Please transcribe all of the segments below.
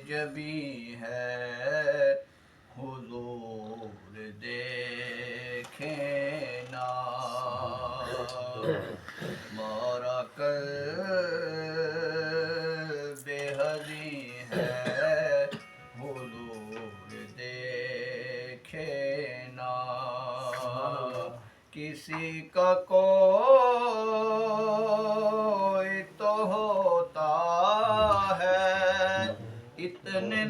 جبی ہے حضور دیکھیں نا ہمارا قلب بے حدی ہے حضور دیکھیں نا کسی کا کوئی تو ہوتا ہے اتنے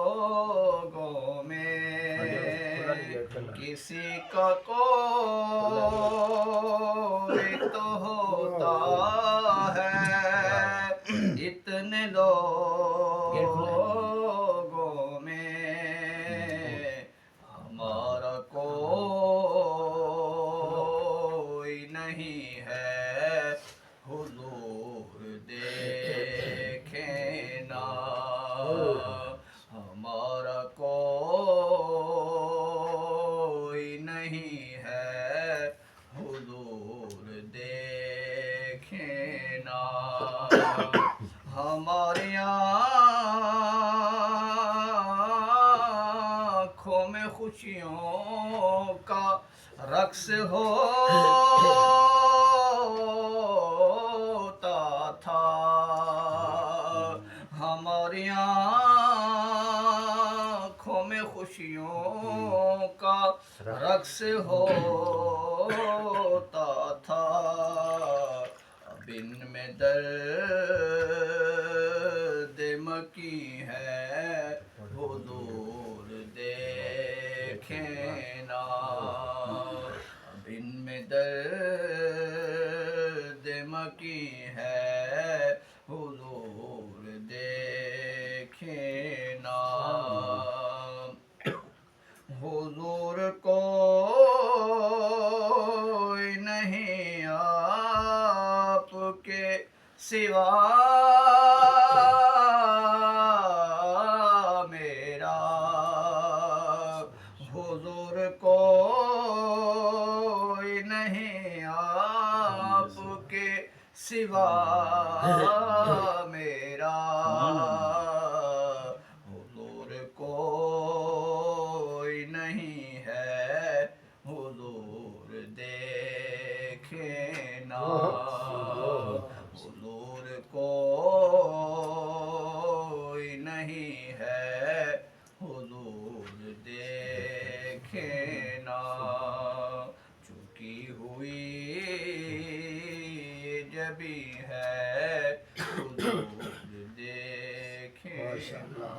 لوگوں میں کسی کا کوئی تو ہوتا ہے اتنے لوگوں میں ہمارا کوئی نہیں ہے حضور دیکھیں نا ہمارا کوئی نہیں ہے حضور دیکھیں نا ہماری آنکھوں میں خوشیوں کا رقص ہوتا تھا ہماری آنکھوں میں خوشیوں کا رقص ہوتا تھا اب ان میں درد مکی ہے حضور دیکھیں نا اب ان میں درد مکی ہے حضور دیکھیں نا حضور کوئی نہیں آپ کے سوا میرا حضور کوئی نہیں آپ کے سوا میرا حضور کوئی نہیں ہے حضور دیکھیں نا حضور کوئی نہیں ہے حضور دیکھیں نا چکی ہوئی جبی ہے حضور دیکھیں نا